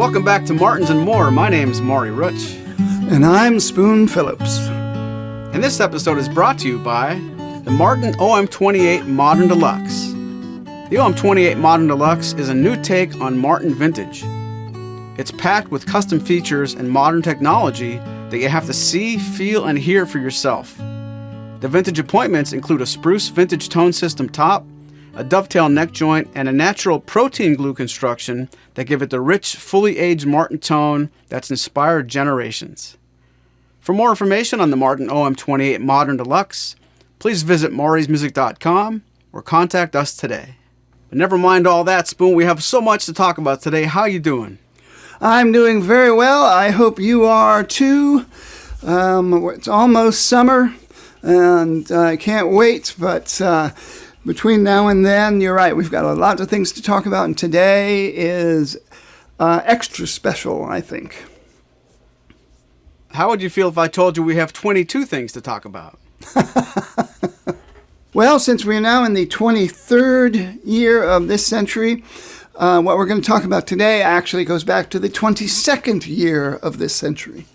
Welcome back to Martins and More. My name's Maury Rutch. And I'm Spoon Phillips. And this episode is brought to you by the Martin OM-28 Modern Deluxe. The OM-28 Modern Deluxe is a new take on Martin vintage. It's packed with custom features and modern technology that you have to see, feel, and hear for yourself. The vintage appointments include a spruce vintage tone system top, a dovetail neck joint, and a natural protein glue construction that give it the rich, fully aged Martin tone that's inspired generations. For more information on the Martin OM-28 Modern Deluxe, please visit maurysmusic.com or contact us today. But never mind all that, Spoon. We have so much to talk about today. How you doing? I'm doing very well. I hope you are too. It's almost summer, and I can't wait, but between now and then, you're right, we've got a lot of things to talk about, and today is extra special, I think. How would you feel if I told you we have 22 things to talk about? Well, since we're now in the 23rd year of this century, what we're going to talk about today actually goes back to the 22nd year of this century.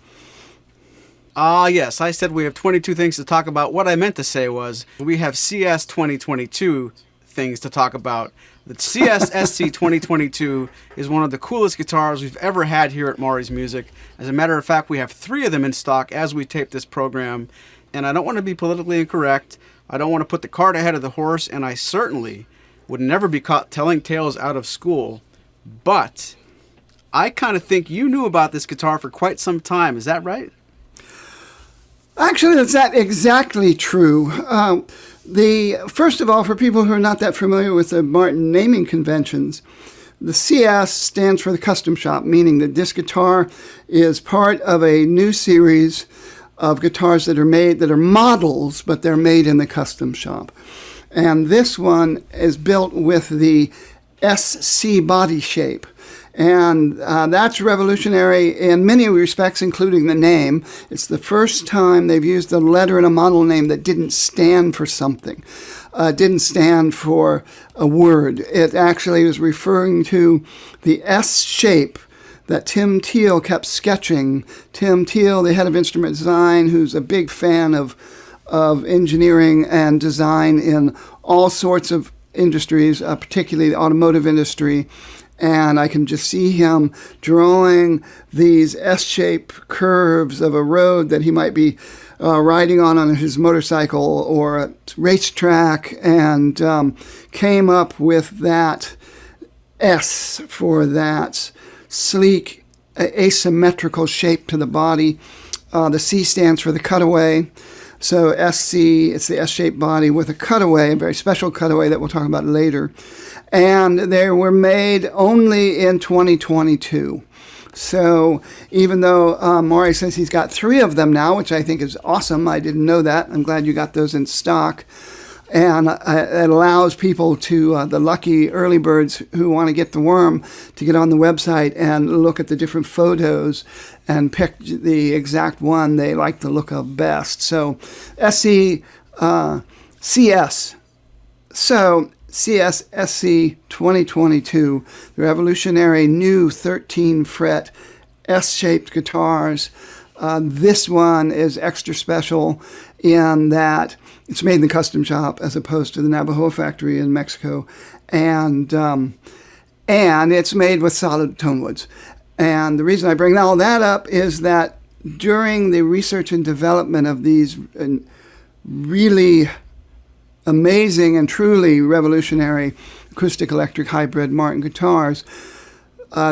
Yes, I said we have 22 things to talk about. What I meant to say was we have CS-2022 things to talk about. The CS-SC-2022 is one of the coolest guitars we've ever had here at Maury's Music. As a matter of fact, we have 3 of them in stock as we tape this program. And I don't want to be politically incorrect. I don't want to put the cart ahead of the horse, and I certainly would never be caught telling tales out of school. But I kind of think you knew about this guitar for quite some time. Is that right? Actually, that's not exactly true. First of all, for people who are not that familiar with the Martin naming conventions, the CS stands for the custom shop, meaning that this guitar is part of a new series of guitars that are made, that are models, but they're made in the custom shop. And this one is built with the SC body shape. And that's revolutionary in many respects, including the name. It's the first time they've used a letter in a model name that didn't stand for something, didn't stand for a word. It actually was referring to the S shape that Tim Teal kept sketching. Tim Teal, the head of instrument design, who's a big fan of engineering and design in all sorts of industries, particularly the automotive industry. And I can just see him drawing these S-shaped curves of a road that he might be riding on his motorcycle or a racetrack, and came up with that S for that sleek, asymmetrical shape to the body. The C stands for the cutaway. So SC, it's the S-shaped body with a cutaway, a very special cutaway that we'll talk about later. And they were made only in 2022. So even though Maury says he's got 3 of them now, which I think is awesome, I didn't know that. I'm glad you got those in stock. And it allows people to, the lucky early birds who want to get the worm, to get on the website and look at the different photos and pick the exact one they like the look of best. So CS. So CS-SC-2022, the revolutionary new 13-fret S-shaped guitars. This one is extra special in that it's made in the custom shop as opposed to the Navajo factory in Mexico, and it's made with solid tone woods. And the reason I bring all that up is that during the research and development of these really amazing and truly revolutionary acoustic electric hybrid Martin guitars,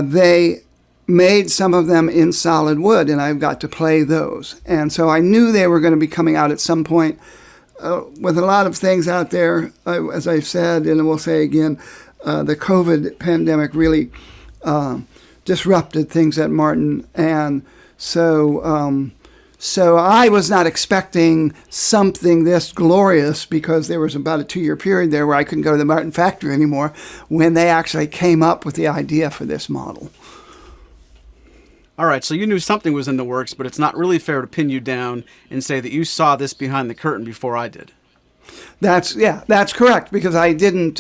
they made some of them in solid wood, and I've got to play those. And so I knew they were going to be coming out at some point. With a lot of things out there, as I've said, and we'll say again, the COVID pandemic really disrupted things at Martin. And so I was not expecting something this glorious, because there was about a 2-year period there where I couldn't go to the Martin factory anymore when they actually came up with the idea for this model. All right, so you knew something was in the works, but it's not really fair to pin you down and say that you saw this behind the curtain before I did. That's correct, because I didn't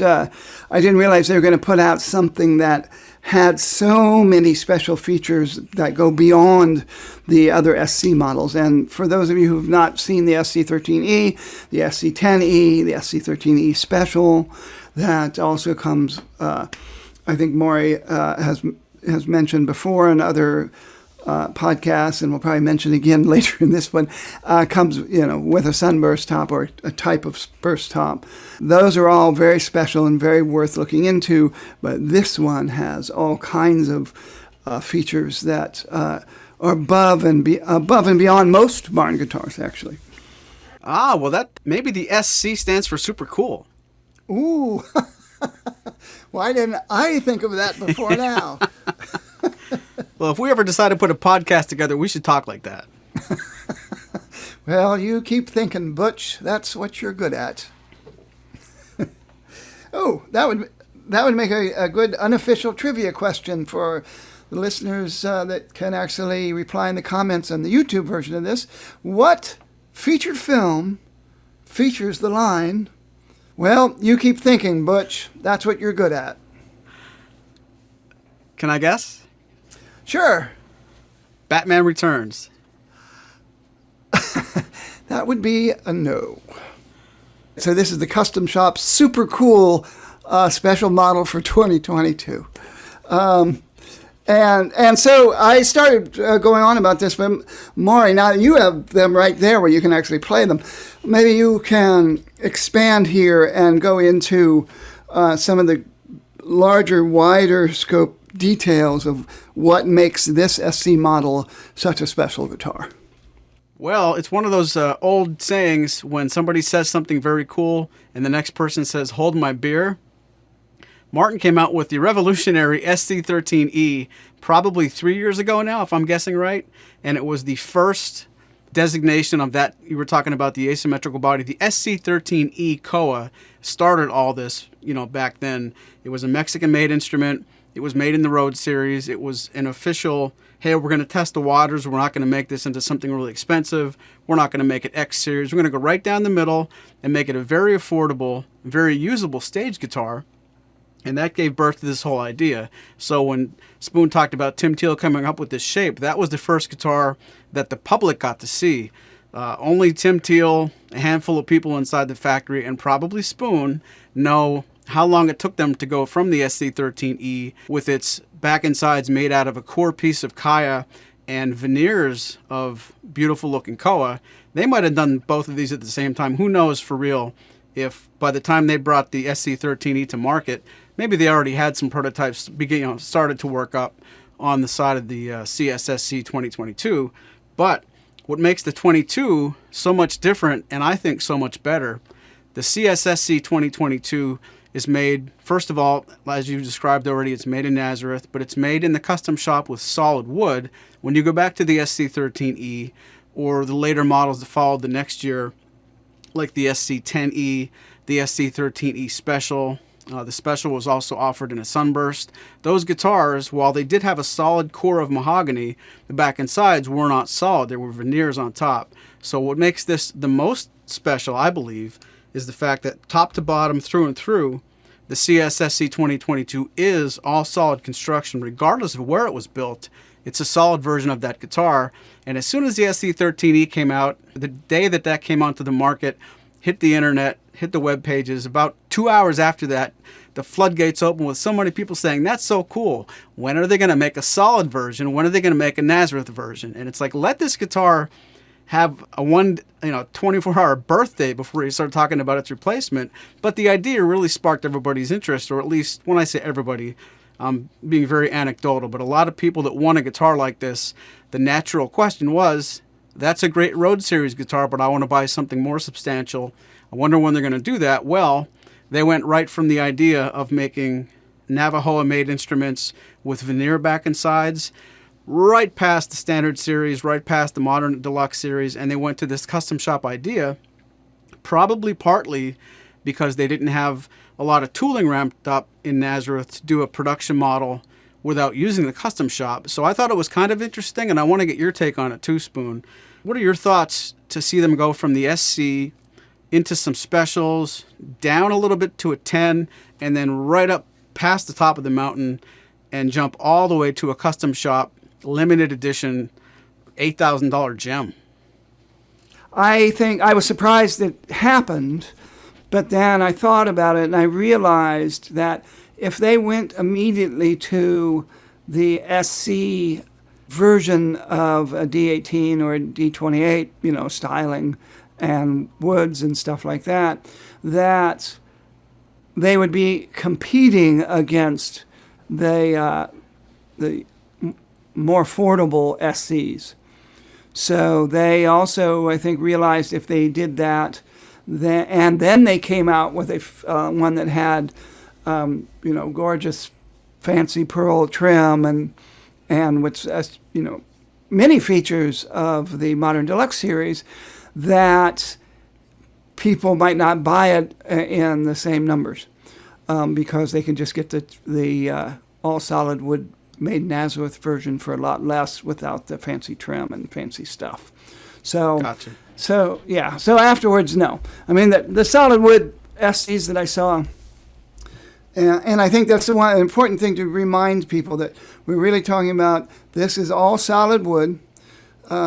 realize they were going to put out something that had so many special features that go beyond the other SC models. And for those of you who have not seen the SC-13E, the SC-10E, the SC-13E Special, that also comes, I think Maury has mentioned before in other podcasts, and we'll probably mention again later in this one, comes with a sunburst top or a type of burst top. Those are all very special and very worth looking into, but this one has all kinds of features that are above and beyond most Martin guitars, actually. Well, that maybe the SC stands for super cool. Ooh, why didn't I think of that before now? Well, if we ever decide to put a podcast together, we should talk like that. Well, you keep thinking, Butch. That's what you're good at. Oh, that would make a good unofficial trivia question for the listeners that can actually reply in the comments on the YouTube version of this. What featured film features the line, "Well, you keep thinking, Butch. That's what you're good at"? Can I guess? Sure. Batman Returns. That would be a no. So this is the Custom Shop super cool special model for 2022. And so I started going on about this, but Maury, now you have them right there where you can actually play them. Maybe you can expand here and go into some of the larger, wider scope details of what makes this SC model such a special guitar. Well, it's one of those old sayings when somebody says something very cool and the next person says, "Hold my beer." Martin came out with the revolutionary SC-13E probably 3 years ago now, if I'm guessing right. And it was the first designation of that. You were talking about the asymmetrical body. The SC-13E Koa started all this, back then. It was a Mexican-made instrument. It was made in the Road series. It was an official, hey, we're going to test the waters. We're not going to make this into something really expensive. We're not going to make it X series. We're going to go right down the middle and make it a very affordable, very usable stage guitar. And that gave birth to this whole idea. So when Spoon talked about Tim Teal coming up with this shape, that was the first guitar that the public got to see. Only Tim Teal, a handful of people inside the factory, and probably Spoon know how long it took them to go from the SC-13E with its back and sides made out of a core piece of Kaya and veneers of beautiful looking Koa. They might have done both of these at the same time. Who knows for real if by the time they brought the SC-13E to market, maybe they already had some prototypes started to work up on the side of the CS-SC-2022. But what makes the 22 so much different, and I think so much better, the CS-SC-2022 is made, first of all, as you described already, it's made in Nazareth, but it's made in the custom shop with solid wood. When you go back to the SC-13E or the later models that followed the next year, like the SC-10E, the SC-13E Special, the Special was also offered in a sunburst. Those guitars, while they did have a solid core of mahogany, the back and sides were not solid. There were veneers on top. So what makes this the most special, I believe, is the fact that top to bottom, through and through, the CS-SC-2022 is all solid construction, regardless of where it was built. It's a solid version of that guitar. And as soon as the SC-13E came out, the day that came onto the market, hit the internet, hit the web pages, about 2 hours after that, the floodgates opened with so many people saying, "That's so cool. When are they going to make a solid version? When are they going to make a Nazareth version?" And it's like, let this guitar have a 24-hour birthday before you start talking about its replacement. But the idea really sparked everybody's interest, or at least when I say everybody, I'm being very anecdotal, but a lot of people that want a guitar like this, the natural question was, that's a great Road Series guitar, but I want to buy something more substantial. I wonder when they're going to do that. Well, they went right from the idea of making Navajo-made instruments with veneer back and sides, right past the Standard Series, right past the Modern Deluxe Series, and they went to this custom shop idea, probably partly because they didn't have a lot of tooling ramped up in Nazareth to do a production model without using the custom shop. So I thought it was kind of interesting, and I want to get your take on it too, Spoon. What are your thoughts to see them go from the SC into some specials, down a little bit to a 10, and then right up past the top of the mountain and jump all the way to a custom shop, limited edition, $8,000 gem. I think I was surprised it happened, but then I thought about it and I realized that if they went immediately to the SC version of a D18 or a D28, styling and woods and stuff like that, that they would be competing against the more affordable SCs. So they also, I think, realized if they did that, and then they came out with a one that had, gorgeous, fancy pearl trim and with many features of the Modern Deluxe series, that people might not buy it in the same numbers because they can just get the all solid wood made Nazareth version for a lot less without the fancy trim and fancy stuff. So, Gotcha. So yeah. So afterwards, no. I mean, the solid wood SCs that I saw, and I think that's the one important thing to remind people that we're really talking about. This is all solid wood,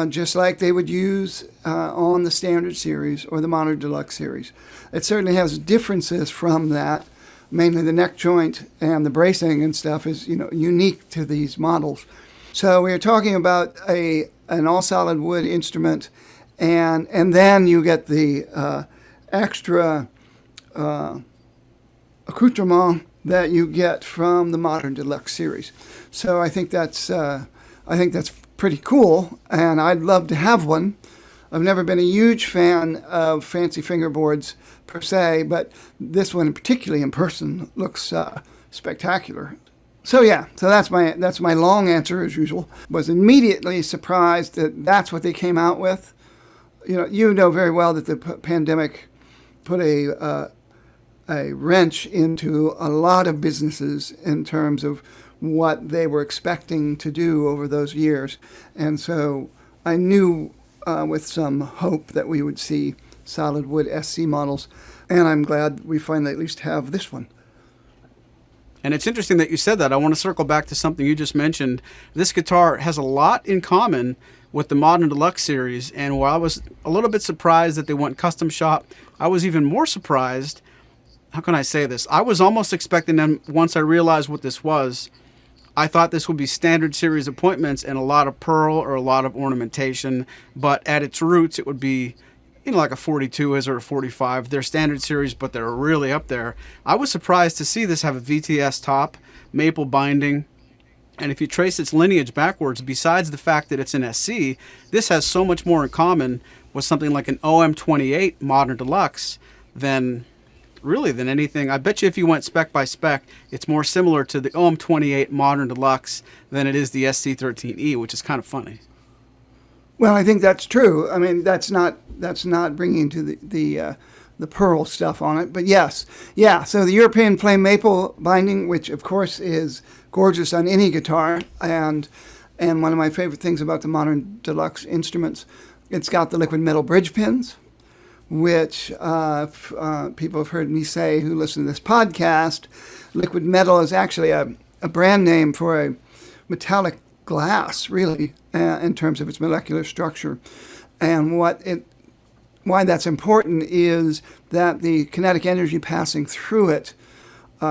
just like they would use on the Standard series or the Modern Deluxe series. It certainly has differences from that. Mainly the neck joint and the bracing and stuff is unique to these models. So we are talking about an all solid wood instrument, and then you get the extra accoutrement that you get from the Modern Deluxe series. So I think that's pretty cool, and I'd love to have one. I've never been a huge fan of fancy fingerboards per se, but this one, particularly in person, looks spectacular. So yeah, so that's my long answer as usual. Was immediately surprised that that's what they came out with. You know very well that the pandemic put a wrench into a lot of businesses in terms of what they were expecting to do over those years, and so I knew with some hope that we would see solid wood SC models, and I'm glad we finally at least have this one. And it's interesting that you said that. I want to circle back to something you just mentioned. This guitar has a lot in common with the Modern Deluxe series, and while I was a little bit surprised that they went custom shop, I was even more surprised, how can I say this? I was almost expecting them, once I realized what this was, I thought this would be standard series appointments and a lot of pearl or a lot of ornamentation, but at its roots it would be, like a 42 is or a 45. They're standard series, but they're really up there. I was surprised to see this have a VTS top, maple binding, and if you trace its lineage backwards, besides the fact that it's an SC, this has so much more in common with something like an OM-28 Modern Deluxe than anything. I bet you if you went spec by spec, it's more similar to the OM-28 Modern Deluxe than it is the SC-13E, which is kind of funny. Well, I think that's true. I mean, that's not bringing to the pearl stuff on it, but yes, yeah. So the European flame maple binding, which of course is gorgeous on any guitar, and one of my favorite things about the Modern Deluxe instruments, it's got the liquid metal bridge pins, which people have heard me say who listen to this podcast. Liquid metal is actually a brand name for a metallic glass, really, in terms of its molecular structure. And why that's important is that the kinetic energy passing through it,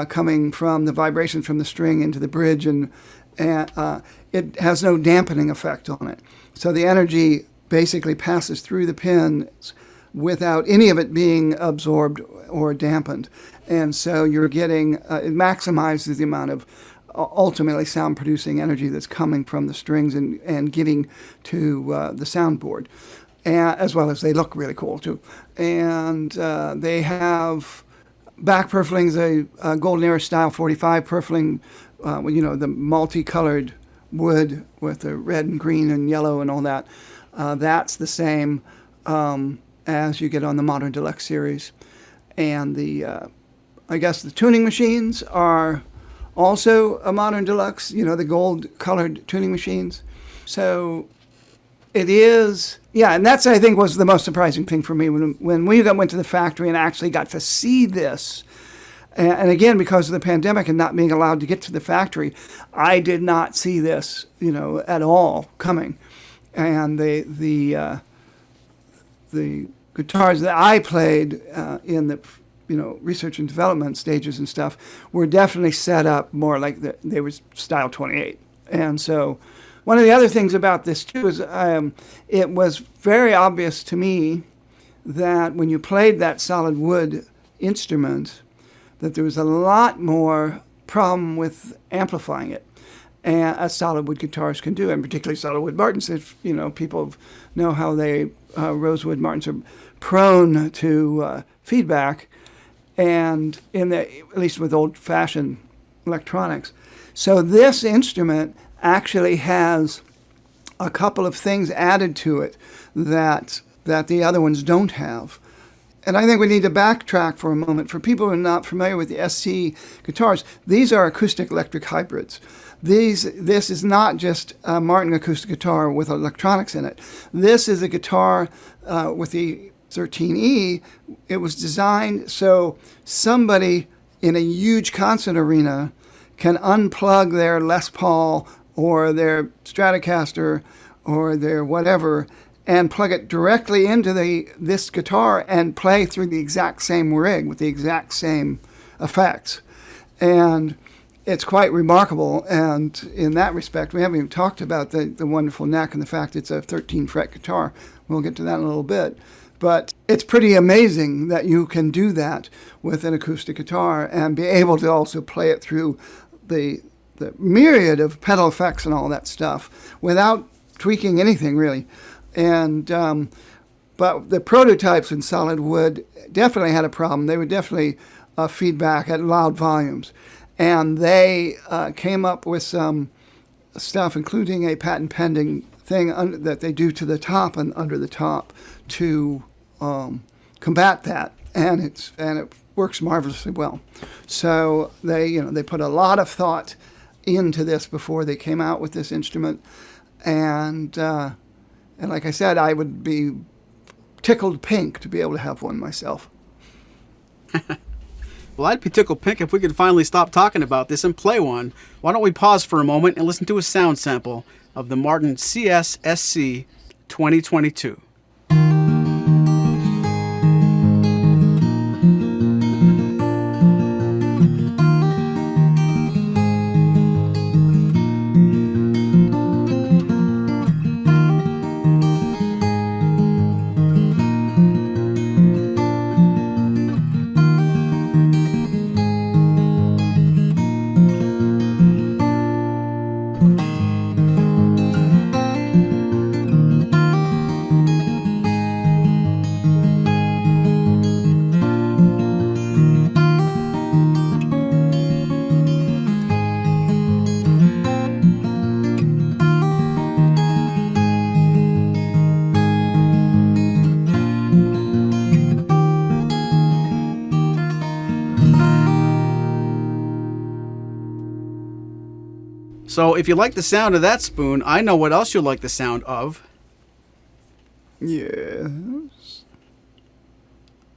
coming from the vibration from the string into the bridge, and it has no dampening effect on it. So the energy basically passes through the pins without any of it being absorbed or dampened. And so you're getting, it maximizes the amount of ultimately sound-producing energy that's coming from the strings and getting to the soundboard, as well as they look really cool, too. And they have back purflings, a Golden Era Style 45 purfling, the multicolored wood with the red and green and yellow and all that. That's the same as you get on the Modern Deluxe series. And I guess the tuning machines are also a Modern Deluxe, the gold-colored tuning machines. So It is, yeah, and that's, I think, was the most surprising thing for me when we went to the factory and actually got to see this. And again, because of the pandemic and not being allowed to get to the factory, I did not see this, at all coming. And the guitars that I played in the research and development stages and stuff were definitely set up more like they were style 28. And so one of the other things about this too is it was very obvious to me that when you played that solid wood instrument, that there was a lot more problem with amplifying it, and as solid wood guitars can do, and particularly solid wood Martins. If people know how they rosewood Martins are prone to feedback, and at least with old-fashioned electronics. So this instrument actually has a couple of things added to it that the other ones don't have. And I think we need to backtrack for a moment. For people who are not familiar with the SC guitars, these are acoustic electric hybrids. This is not just a Martin acoustic guitar with electronics in it. This is a guitar with the 13E. It was designed so somebody in a huge concert arena can unplug their Les Paul or their Stratocaster or their whatever and plug it directly into this guitar and play through the exact same rig with the exact same effects. And it's quite remarkable. And in that respect, we haven't even talked about the wonderful neck and the fact it's a 13-fret guitar. We'll get to that in a little bit. But it's pretty amazing that you can do that with an acoustic guitar and be able to also play it through the myriad of pedal effects and all that stuff without tweaking anything, really. And but the prototypes in solid wood definitely had a problem. They were definitely feedback at loud volumes. And they came up with some stuff, including a patent pending thing that they do to the top and under the top to combat that. And it works marvelously well. So they put a lot of thought into this before they came out with this instrument. And like I said, I would be tickled pink to be able to have one myself. Well, I'd be tickled pink if we could finally stop talking about this and play one. Why don't we pause for a moment and listen to a sound sample of the Martin CS-SC-2022. So if you like the sound of that spoon, I know what else you'll like the sound of. Yes.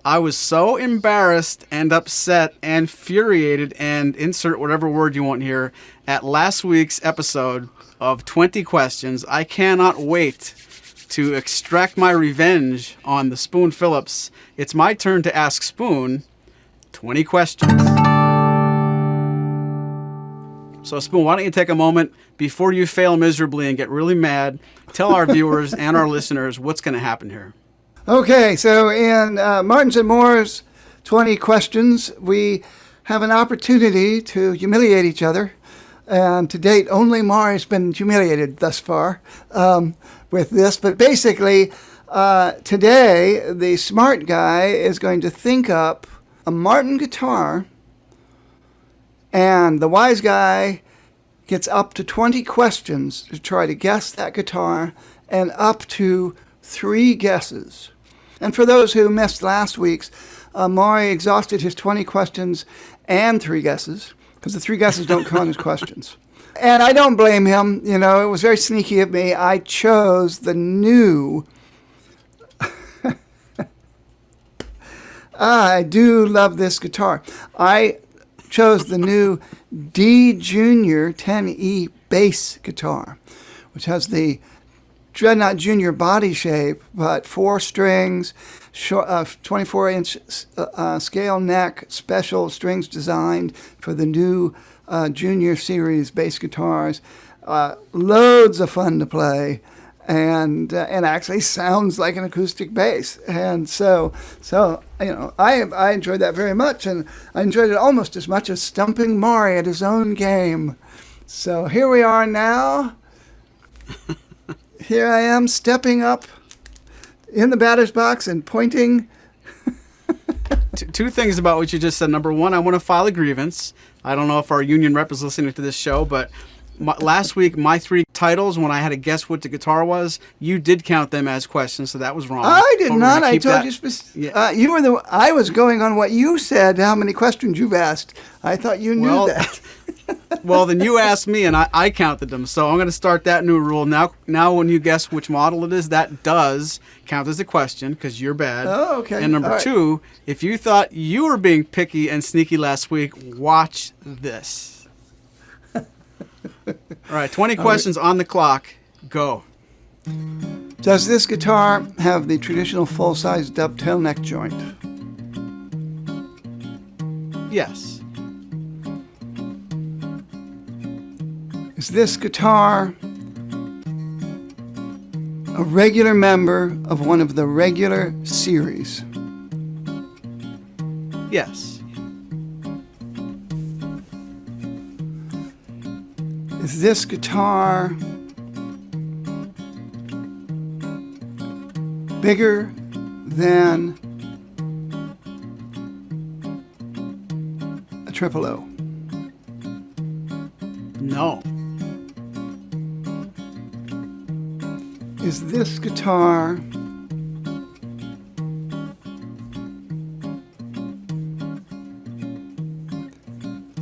I was so embarrassed and upset and infuriated and insert whatever word you want here at last week's episode of 20 Questions. I cannot wait to extract my revenge on the Spoon Phillips. It's my turn to ask Spoon 20 questions. So, Spoon, why don't you take a moment before you fail miserably and get really mad, tell our viewers and our listeners what's going to happen here. Okay, so in Martins and Moore's 20 Questions, we have an opportunity to humiliate each other. And to date, only Maury's been humiliated thus far with this. But basically, today, the smart guy is going to think up a Martin guitar, and the wise guy gets up to 20 questions to try to guess that guitar, and up to 3 guesses. And for those who missed last week's, Maury exhausted his 20 questions and 3 guesses, because the 3 guesses don't count as questions. And I don't blame him. You know, it was very sneaky of me. I chose the new. I do love this guitar. I chose the new D Junior 10E bass guitar, which has the Dreadnought Junior body shape, but 4 strings, 24-inch scale neck, special strings designed for the new Junior series bass guitars. Loads of fun to play, and actually sounds like an acoustic bass. And so you know, I enjoyed that very much, and I enjoyed it almost as much as stumping Maury at his own game. So here we are now. Here I am stepping up in the batter's box and pointing. Two things about what you just said. Number one, I want to file a grievance. I don't know if our union rep is listening to this show, but last week, my 3 titles, when I had to guess what the guitar was, you did count them as questions, so that was wrong. I did not. I told that. you you were the. I was going on what you said, how many questions you've asked. I thought you knew that. Well, then you asked me, and I counted them. So I'm going to start that new rule. Now, when you guess which model it is, that does count as a question because you're bad. Oh, okay. And number 2, if you thought you were being picky and sneaky last week, watch this. All right, 20 questions on the clock. Go. Does this guitar have the traditional full-size dovetail neck joint? Yes. Is this guitar a regular member of one of the regular series? Yes. Is this guitar bigger than a triple O? No. Is this guitar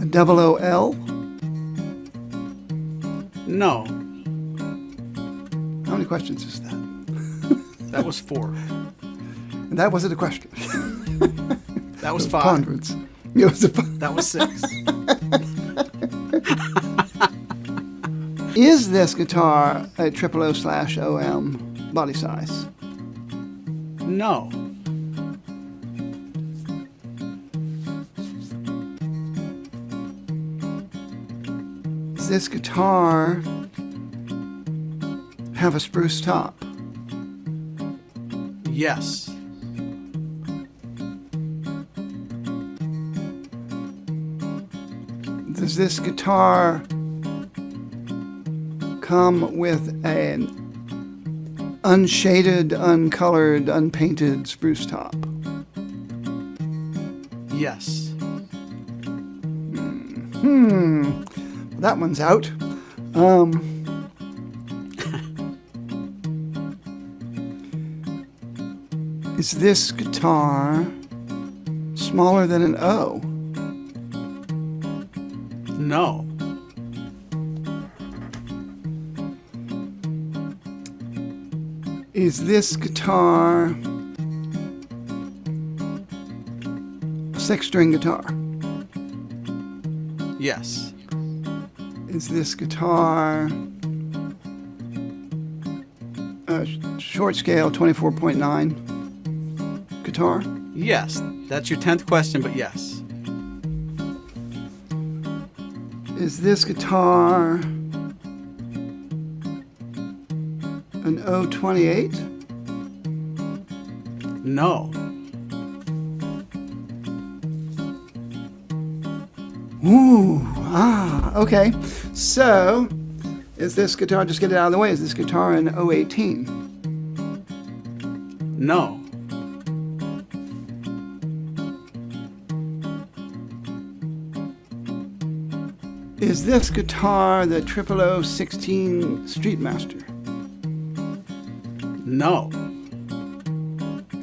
a double OL? No. How many questions is that? That was 4. And that wasn't a question. That was 5. Ponderance. It was a That was 6. Is this guitar a triple O/OM body size? No. Does this guitar have a spruce top? Yes. Does this guitar come with an unshaded, uncolored, unpainted spruce top? Yes. That one's out. Is this guitar smaller than an O? No. Is this guitar a 6-string guitar? Yes. Is this guitar a short scale 24.9 guitar? Yes. That's your 10th question, but yes. Is this guitar an O-28? No. Okay. So, is this guitar, just get it out of the way, is this guitar an O-18? No. Is this guitar the 0016 Streetmaster? No.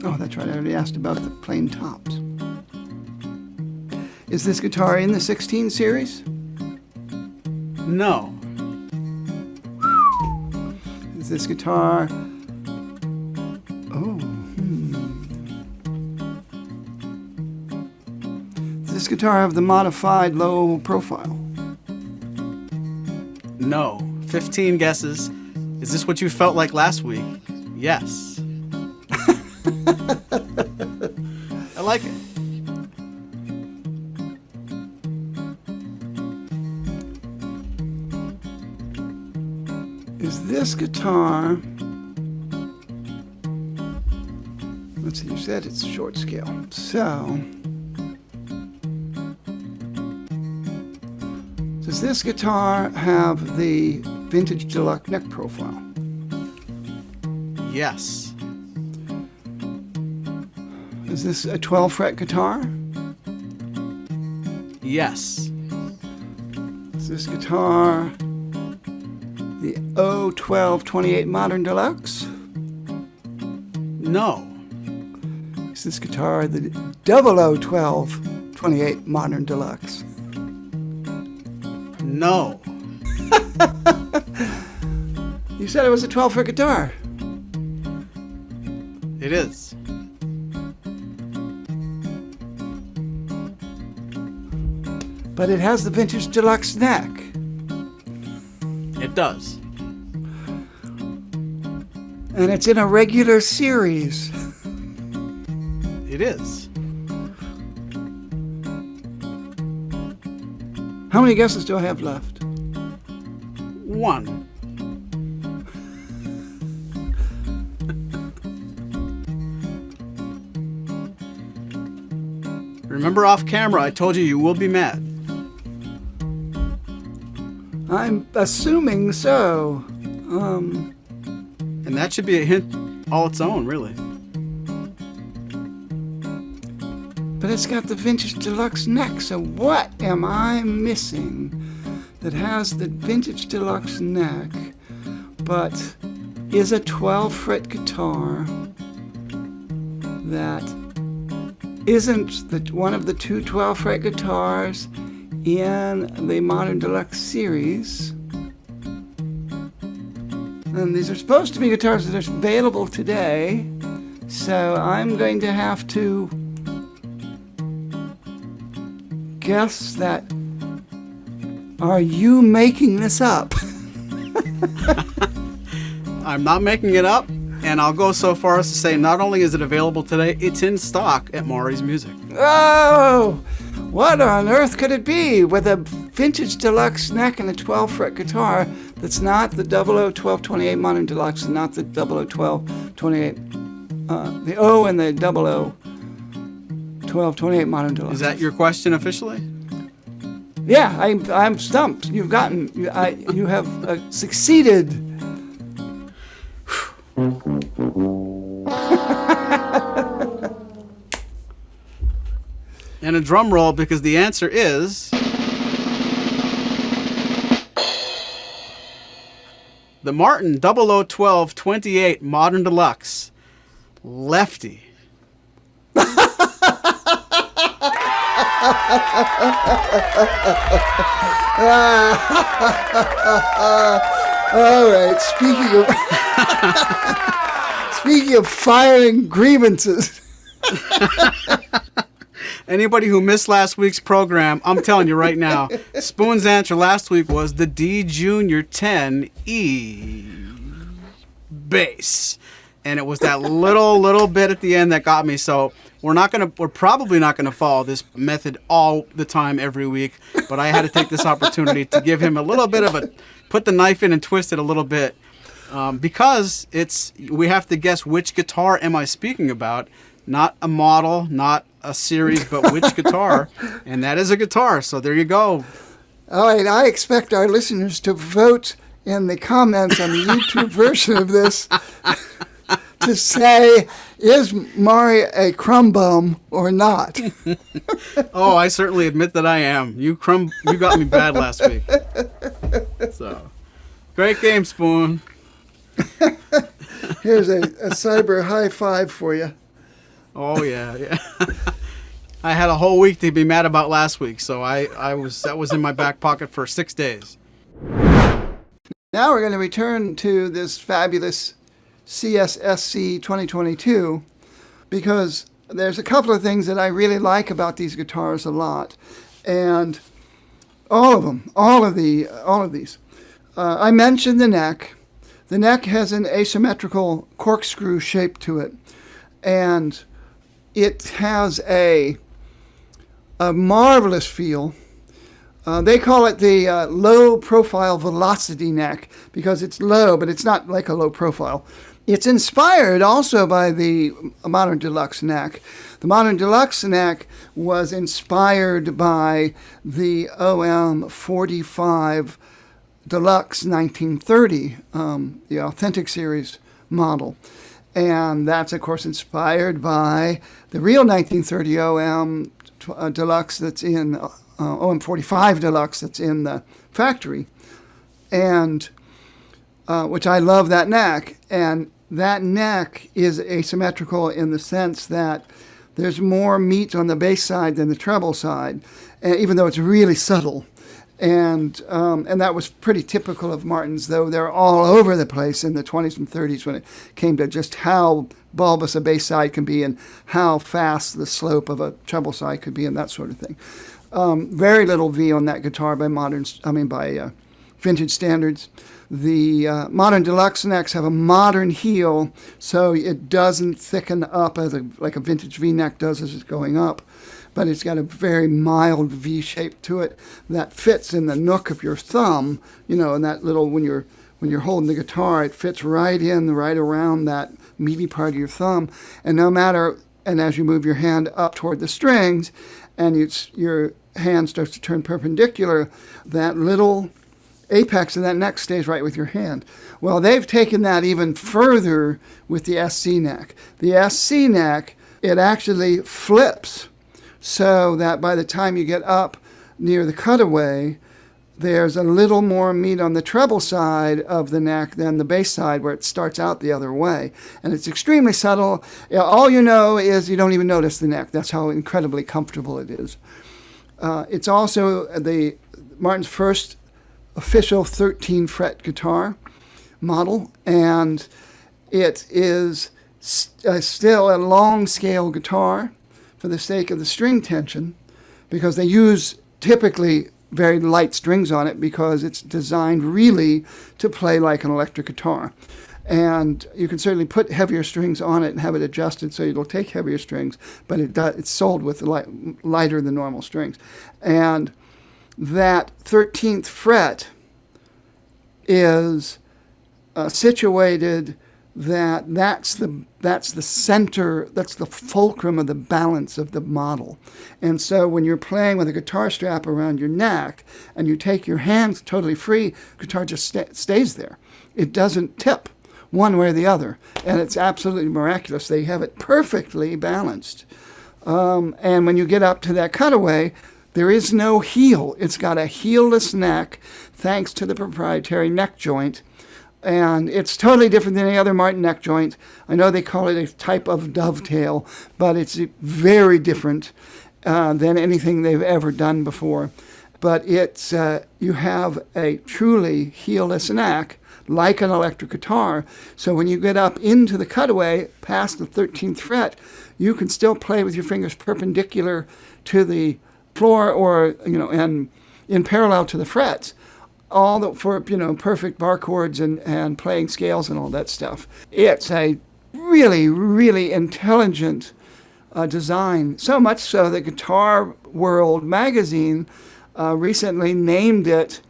Oh, that's right, I already asked about the plain tops. Is this guitar in the 16 series? No. this guitar... Does this guitar have the modified low profile? No. 15 guesses. Is this what you felt like last week? Yes. I like it. Is this guitar... Let's see, you said it's short scale. So... Does this guitar have the vintage deluxe neck profile? Yes. Is this a 12-fret guitar? Yes. Is this guitar the O-12-28 Modern Deluxe? No. Is this guitar the O-12-28 Modern Deluxe? No. You said it was a 12-fret guitar. It is. But it has the vintage deluxe neck. It does. And it's in a regular series. It is. How many guesses do I have left? 1. Remember off camera, I told you will be mad. I'm assuming so. And that should be a hint all its own, really. But it's got the vintage deluxe neck, so what am I missing that has the vintage deluxe neck, but is a 12-fret guitar that isn't one of the two 12-fret guitars in the Modern Deluxe series? And these are supposed to be guitars that are available today, so I'm going to have to guess that. Are you making this up? I'm not making it up, and I'll go so far as to say not only is it available today, it's in stock at Maury's Music. Oh, what on earth could it be with a vintage deluxe neck and a 12-fret guitar that's not the 00-12-28 Modern Deluxe and not the 00-12-28, the O and the 00-12-28 Modern Deluxe? Is that your question officially? Yeah, I'm stumped. You have succeeded. And a drum roll, because the answer is the Martin 00-12-28 Modern Deluxe Lefty. All right. Speaking of firing grievances. Anybody who missed last week's program, I'm telling you right now, Spoon's answer last week was the D Junior 10 E bass. And it was that little bit at the end that got me. So we're probably not gonna follow this method all the time every week. But I had to take this opportunity to give him a little bit of put the knife in and twist it a little bit, because we have to guess which guitar am I speaking about, not a model, not a series, but which guitar, and that is a guitar. So there you go. All right, I expect our listeners to vote in the comments on the YouTube version of this to say, is Maury a crumb bum or not? Oh, I certainly admit that I am. You got me bad last week. So, great game, Spoon. Here's a cyber high five for you. Oh yeah. I had a whole week to be mad about last week, so that was in my back pocket for 6 days. Now we're going to return to this fabulous CS-SC-2022 because there's a couple of things that I really like about these guitars a lot. And all of these. I mentioned the neck. The neck has an asymmetrical corkscrew shape to it. And it has a marvelous feel. They call it the low profile velocity neck because it's low, but it's not like a low profile. It's inspired also by the Modern Deluxe neck. The Modern Deluxe neck was inspired by the OM-45 Deluxe 1930, the Authentic Series model. And that's, of course, inspired by the real 1930 OM Deluxe that's in OM-45 Deluxe that's in the factory, and which I love that neck. And that neck is asymmetrical in the sense that there's more meat on the bass side than the treble side, even though it's really subtle. And that was pretty typical of Martins, though they're all over the place in the 20s and 30s when it came to just how bulbous a bass side can be and how fast the slope of a treble side could be and that sort of thing. Very little V on that guitar by vintage standards. The Modern Deluxe necks have a modern heel, so it doesn't thicken up like a vintage V neck does as it's going up. But it's got a very mild V shape to it that fits in the nook of your thumb, and that little, when you're holding the guitar, it fits right around that meaty part of your thumb. And as you move your hand up toward the strings, and your hand starts to turn perpendicular, that little apex of that neck stays right with your hand. Well, they've taken that even further with the SC neck. The SC neck, it actually flips so that by the time you get up near the cutaway, there's a little more meat on the treble side of the neck than the bass side where it starts out the other way. And it's extremely subtle. All you know is you don't even notice the neck. That's how incredibly comfortable it is. It's also the Martin's first official 13-fret guitar model, and it is still a long scale guitar for the sake of the string tension, because they use typically very light strings on it because it's designed really to play like an electric guitar. And you can certainly put heavier strings on it and have it adjusted so it'll take heavier strings, but it's sold with lighter than normal strings. And that 13th fret is situated that's the center, that's the fulcrum of the balance of the model. And so when you're playing with a guitar strap around your neck and you take your hands totally free, guitar just stays there. It doesn't tip one way or the other, and it's absolutely miraculous. They have it perfectly balanced. And when you get up to that cutaway, there is no heel. It's got a heelless neck thanks to the proprietary neck joint. And it's totally different than any other Martin neck joint. I know they call it a type of dovetail, but it's very different than anything they've ever done before. But it's you have a truly heelless neck, like an electric guitar. So when you get up into the cutaway past the 13th fret, you can still play with your fingers perpendicular to the floor, or and in parallel to the frets, for perfect bar chords and playing scales and all that stuff. It's a really, really intelligent design. So much so that Guitar World magazine recently named it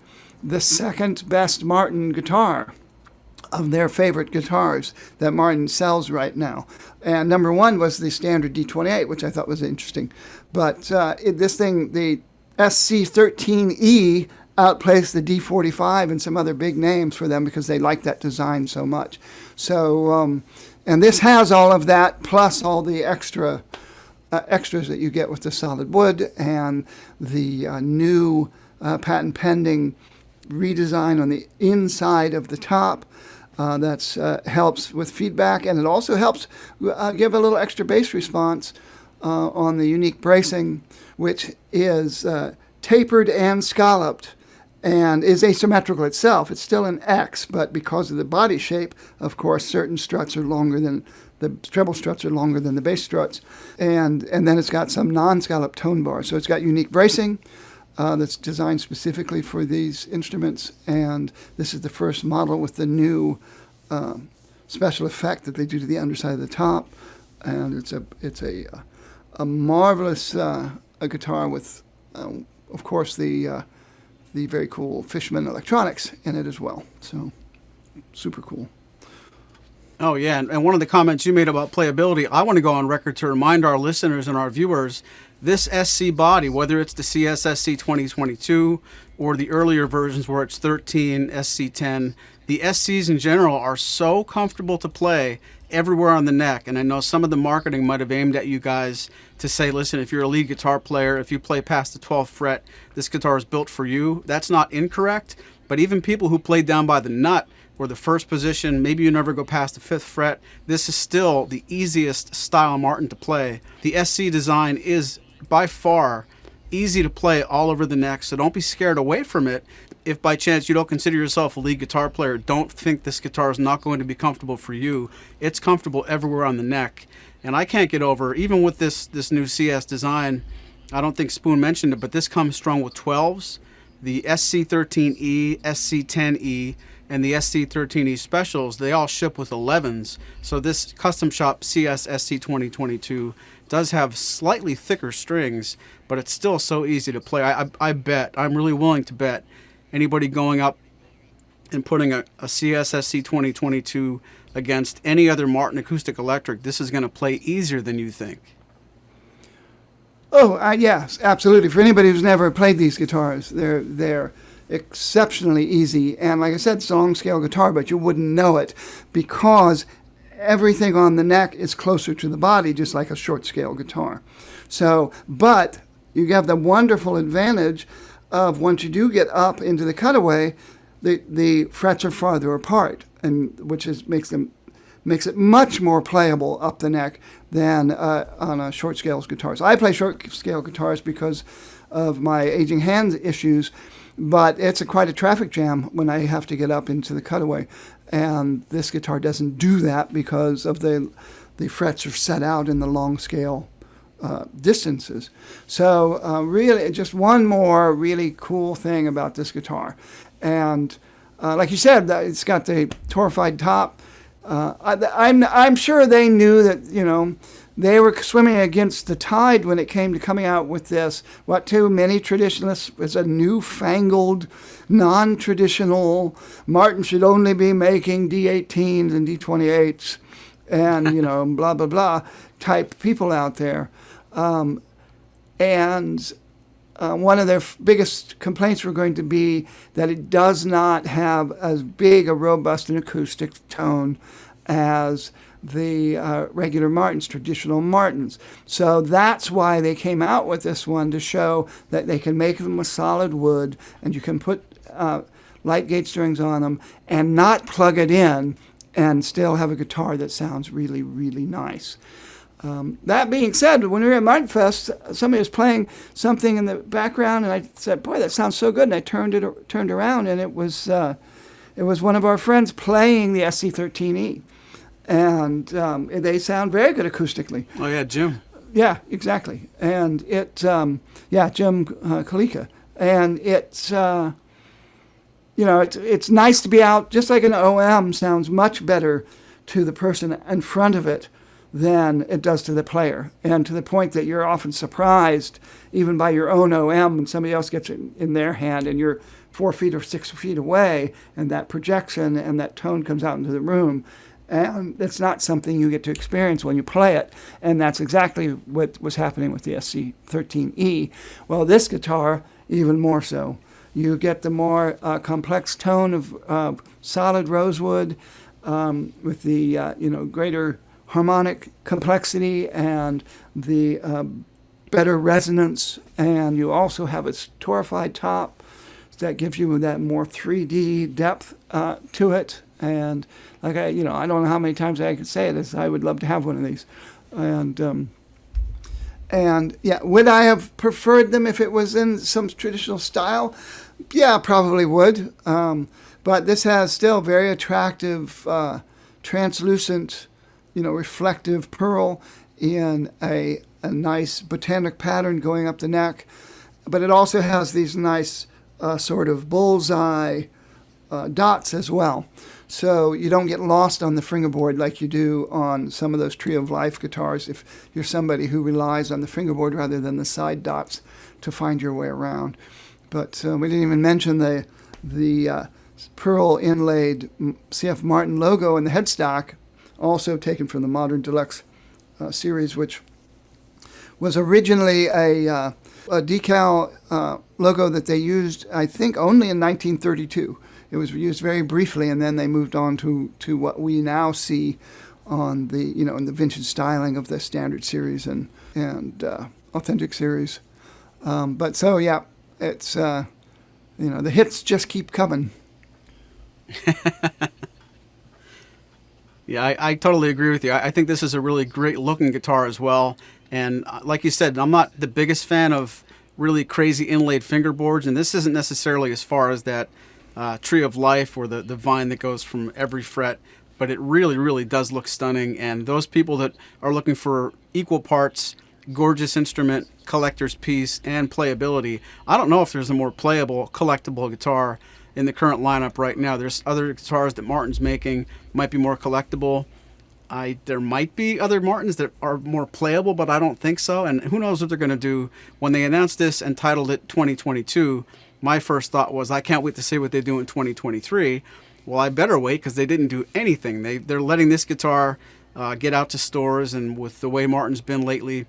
the second best Martin guitar of their favorite guitars that Martin sells right now. And number one was the standard D28, which I thought was interesting. But this thing, the SC-13E, outplays the D45 and some other big names for them because they like that design so much. So, and this has all of that, plus all the extras that you get with the solid wood and the new patent pending redesign on the inside of the top. That helps with feedback, and it also helps give a little extra bass response on the unique bracing, which is tapered and scalloped and is asymmetrical itself. It's still an X, but because of the body shape, of course, certain struts are longer than the treble struts are longer than the bass struts, and then it's got some non-scalloped tone bars. So it's got unique bracing that's designed specifically for these instruments, and this is the first model with the new special effect that they do to the underside of the top, and it's a marvelous a guitar with, of course, the very cool Fishman electronics in it as well. So super cool. Oh, yeah. And one of the comments you made about playability, I want to go on record to remind our listeners and our viewers, this SC body, whether it's the CS-SC-2022 or the earlier versions where it's 13, SC-10, the SCs in general are so comfortable to play everywhere on the neck. And I know some of the marketing might have aimed at you guys to say, listen, if you're a lead guitar player, if you play past the 12th fret, this guitar is built for you. That's not incorrect. But even people who play down by the nut or the first position, maybe you never go past the 5th fret, this is still the easiest style Martin to play. The SC design is by far easy to play all over the neck, so don't be scared away from it. If by chance you don't consider yourself a lead guitar player, don't think this guitar is not going to be comfortable for you. It's comfortable everywhere on the neck. And I can't get over, even with this new CS design, I don't think Spoon mentioned it, but this comes strung with 12s, the SC-13E, SC-10E, and the SC-13E specials, they all ship with 11s. So this custom shop CS-SC-2022 does have slightly thicker strings, but it's still so easy to play. I bet, I'm really willing to bet, anybody going up and putting a CS-SC-2022 against any other Martin acoustic electric, this is going to play easier than you think. Oh, yes, absolutely. For anybody who's never played these guitars, they're exceptionally easy. And like I said, it's a long scale guitar, but you wouldn't know it because everything on the neck is closer to the body, just like a short scale guitar. So, but you have the wonderful advantage of once you do get up into the cutaway, the frets are farther apart, and which makes it much more playable up the neck than on a short scale guitars. I play short scale guitars because of my aging hand issues, but it's quite a traffic jam when I have to get up into the cutaway. And this guitar doesn't do that because of the frets are set out in the long scale distances. So really, just one more really cool thing about this guitar. And like you said, it's got the torrefied top. I'm sure they knew that, they were swimming against the tide when it came to coming out with this. What to many traditionalists was a newfangled, non-traditional, Martin should only be making D18s and D28s and, blah, blah, blah type people out there. And one of their biggest complaints were going to be that it does not have as big a robust and acoustic tone as the regular Martins, traditional Martins. So that's why they came out with this one, to show that they can make them with solid wood and you can put light gauge strings on them and not plug it in and still have a guitar that sounds really, really nice. That being said, when we were at Martin Fest, somebody was playing something in the background, and I said, "Boy, that sounds so good." And I turned around, and it was one of our friends playing the SC-13E, and they sound very good acoustically. Oh yeah, Jim. Yeah, exactly. And it, Jim Kalika, and it's. It's nice to be out. Just like an OM sounds much better to the person in front of it than it does to the player, and to the point that you're often surprised even by your own OM when somebody else gets it in their hand and you're 4 feet or 6 feet away, and that projection and that tone comes out into the room, and it's not something you get to experience when you play it. And that's exactly what was happening with the SC-13E. Well, this guitar, even more so. You get the more complex tone of solid rosewood with the greater harmonic complexity and the better resonance, and you also have a torrefied top that gives you that more 3D depth to it. And like I don't know how many times I can say this, I would love to have one of these. And yeah, would I have preferred them if it was in some traditional style? Yeah, probably would. But this has still very attractive, translucent, reflective pearl in a nice botanic pattern going up the neck. But it also has these nice sort of bullseye dots as well. So you don't get lost on the fingerboard like you do on some of those Tree of Life guitars if you're somebody who relies on the fingerboard rather than the side dots to find your way around. But we didn't even mention the pearl inlaid CF Martin logo in the headstock, also taken from the Modern Deluxe series, which was originally a decal logo that they used, I think, only in 1932. It was used very briefly, and then they moved on to what we now see on the in the vintage styling of the standard series and authentic series. But so yeah, it's the hits just keep coming. Yeah, I totally agree with you. I think this is a really great looking guitar as well. And like you said, I'm not the biggest fan of really crazy inlaid fingerboards, and this isn't necessarily as far as that Tree of Life or the vine that goes from every fret, but it really, really does look stunning. And those people that are looking for equal parts, gorgeous instrument, collector's piece, and playability, I don't know if there's a more playable, collectible guitar in the current lineup right now. There's other guitars that Martin's making, might be more collectible. There might be other Martins that are more playable, but I don't think so. And who knows what they're going to do. When they announced this and titled it 2022, my first thought was, I can't wait to see what they do in 2023. Well, I better wait because they didn't do anything. They're letting this guitar get out to stores, and with the way Martin's been lately,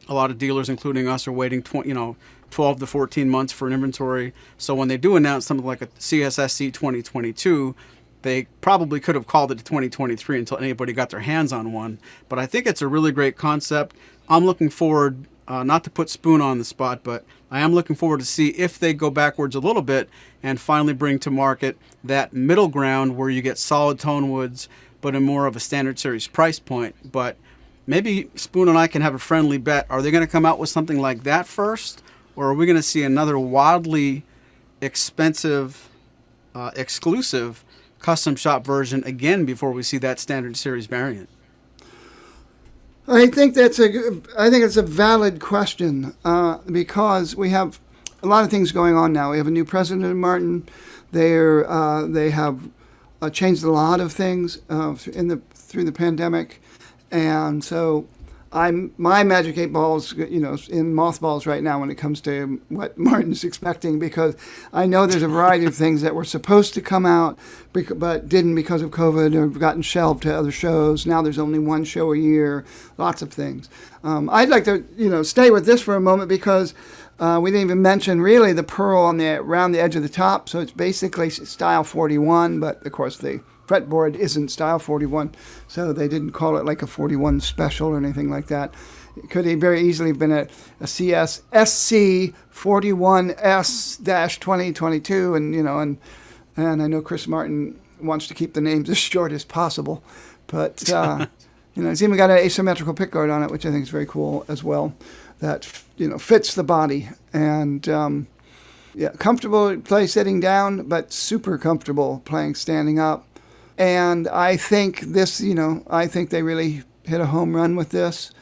a lot of dealers, including us, are waiting 12 to 14 months for an inventory. So when they do announce something like a CS-SC 2022, they probably could have called it 2023 until anybody got their hands on one. But I think it's a really great concept. I'm looking forward, not to put Spoon on the spot, but I am looking forward to see if they go backwards a little bit and finally bring to market that middle ground where you get solid tone woods, but in more of a standard series price point. But maybe Spoon and I can have a friendly bet. Are they going to come out with something like that first? Or are we going to see another wildly expensive, exclusive custom shop version again before we see that standard series variant? I think it's a valid question because we have a lot of things going on now. We have a new president of Martin. They have changed a lot of things through the pandemic, and so my Magic 8 Ball's in mothballs right now when it comes to what Martin's expecting, because I know there's a variety of things that were supposed to come out but didn't because of COVID or have gotten shelved to other shows. Now there's only one show a year, lots of things. I'd like to stay with this for a moment because we didn't even mention really the pearl around the edge of the top. So it's basically style 41, but of course the fretboard isn't style 41, so they didn't call it like a 41 special or anything like that. It could very easily have been a CS-SC-2022, and I know Chris Martin wants to keep the names as short as possible, but it's even got an asymmetrical pickguard on it, which I think is very cool as well. That fits the body and comfortable to play sitting down, but super comfortable playing standing up. And I think I think they really hit a home run with this.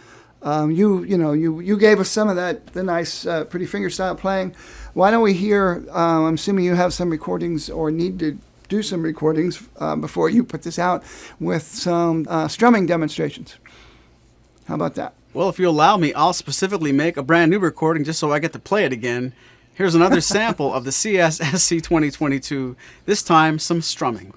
You gave us some of the nice, pretty fingerstyle playing. Why don't we hear? I'm assuming you have some recordings or need to do some recordings before you put this out with some strumming demonstrations. How about that? Well, if you allow me, I'll specifically make a brand new recording just so I get to play it again. Here's another sample of the CS-SC 2022. This time, some strumming.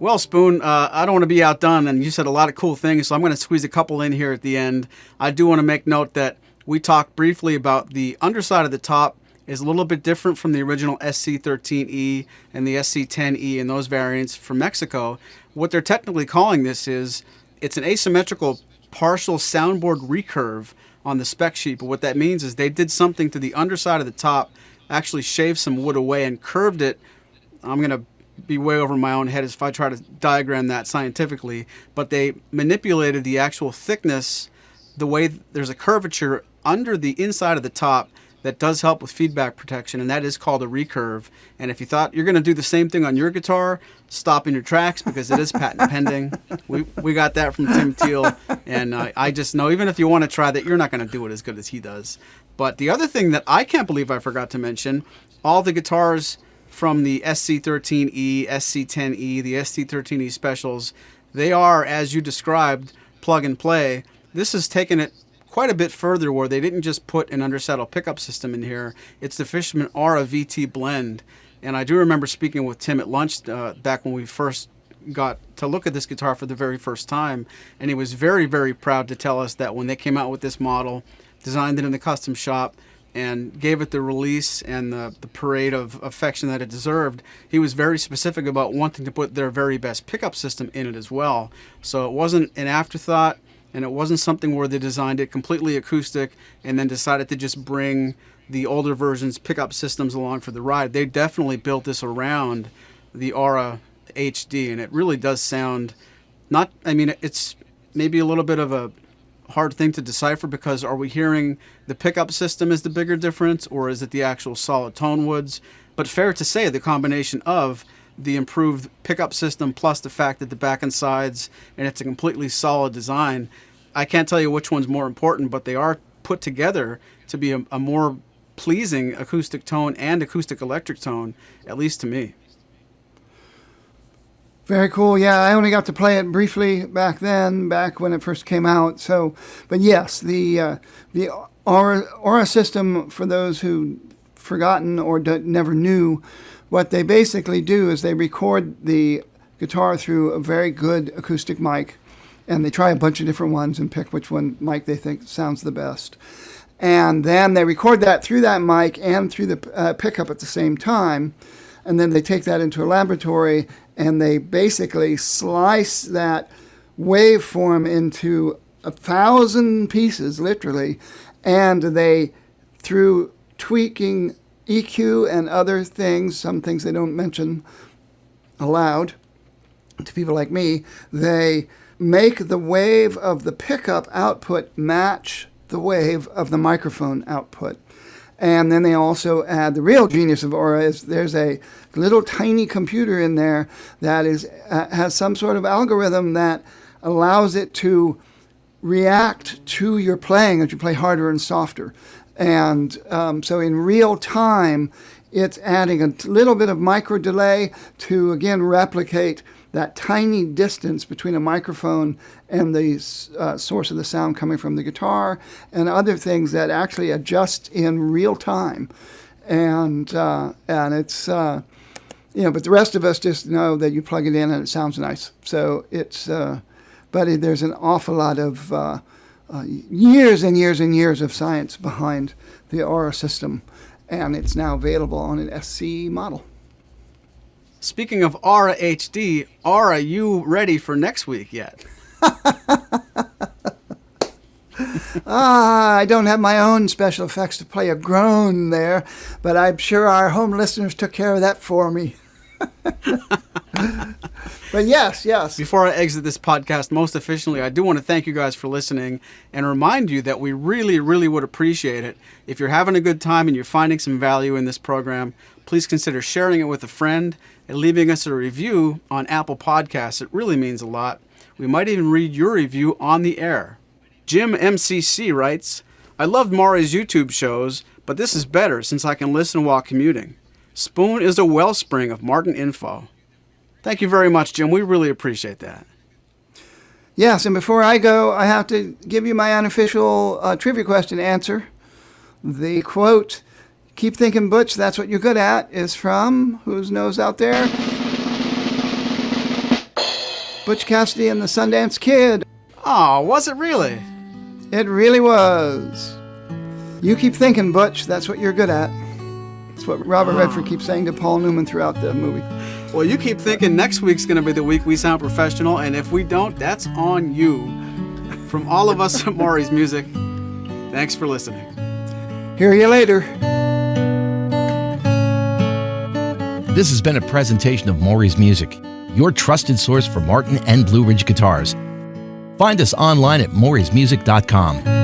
Well, Spoon, I don't want to be outdone, and you said a lot of cool things, so I'm going to squeeze a couple in here at the end. I do want to make note that we talked briefly about the underside of the top is a little bit different from the original SC-13E and the SC-10E and those variants from Mexico. What they're technically calling this is it's an asymmetrical partial soundboard recurve on the spec sheet, but what that means is they did something to the underside of the top, actually shaved some wood away and curved it. I'm going to be way over my own head if I try to diagram that scientifically, but they manipulated the actual thickness the way there's a curvature under the inside of the top that does help with feedback protection, and that is called a recurve. And if you thought you're going to do the same thing on your guitar, stop in your tracks, because it is patent pending. We got that from Tim Teal, and I just know even if you want to try that, you're not going to do it as good as he does. But the other thing that I can't believe I forgot to mention, all the guitars from the SC-13E, SC-10E, the SC-13E specials, they are, as you described, plug and play. This has taken it quite a bit further, where they didn't just put an undersaddle pickup system in here. It's the Fishman Aura VT blend. And I do remember speaking with Tim at lunch back when we first got to look at this guitar for the very first time, and he was very, very proud to tell us that when they came out with this model, designed it in the custom shop, and gave it the release and the parade of affection that it deserved, he was very specific about wanting to put their very best pickup system in it as well. So it wasn't an afterthought, and it wasn't something where they designed it completely acoustic and then decided to just bring the older versions pickup systems along for the ride. They definitely built this around the Aura HD, and it really does sound it's maybe a little bit of a hard thing to decipher, because are we hearing the pickup system is the bigger difference, or is it the actual solid tone woods? But fair to say the combination of the improved pickup system plus the fact that the back and sides, and it's a completely solid design, I can't tell you which one's more important, but they are put together to be a more pleasing acoustic tone and acoustic electric tone, at least to me. Very cool. Yeah, I only got to play it briefly back when it first came out. So, but yes, the Aura system, for those who forgotten or never knew, what they basically do is they record the guitar through a very good acoustic mic, and they try a bunch of different ones and pick which one mic they think sounds the best. And then they record that through that mic and through the pickup at the same time, and then they take that into a laboratory and they basically slice that waveform into 1,000 pieces, literally, and they, through tweaking EQ and other things, some things they don't mention aloud to people like me, they make the wave of the pickup output match the wave of the microphone output. And then they also add, the real genius of Aura is there's a little tiny computer in there that has some sort of algorithm that allows it to react to your playing as you play harder and softer. And so in real time, it's adding a little bit of micro delay to, again, replicate that tiny distance between a microphone and the source of the sound coming from the guitar, and other things that actually adjust in real time. And it's, but the rest of us just know that you plug it in and it sounds nice. So it's, there's an awful lot of years and years and years of science behind the Aura system, and it's now available on an SC model. Speaking of Aura HD, are you ready for next week yet? I don't have my own special effects to play a groan there, but I'm sure our home listeners took care of that for me. But yes. Before I exit this podcast most efficiently, I do want to thank you guys for listening and remind you that we really, really would appreciate it. If you're having a good time and you're finding some value in this program, please consider sharing it with a friend and leaving us a review on Apple Podcasts. It really means a lot. We might even read your review on the air. Jim MCC writes, I loved Maury's YouTube shows, but this is better since I can listen while commuting. Spoon is a wellspring of Martin info. Thank you very much, Jim. We really appreciate that. Yes, and before I go, I have to give you my unofficial trivia question answer. The quote, "Keep thinking, Butch, that's what you're good at," is from, whose nose out there? Butch Cassidy and the Sundance Kid. Oh, was it really? It really was. You keep thinking, Butch. That's what you're good at. That's what Robert Redford keeps saying to Paul Newman throughout the movie. Well, you keep thinking next week's going to be the week we sound professional, and if we don't, that's on you. From all of us at Maury's Music, thanks for listening. Hear you later. This has been a presentation of Maury's Music, your trusted source for Martin and Blue Ridge guitars. Find us online at maurysmusic.com.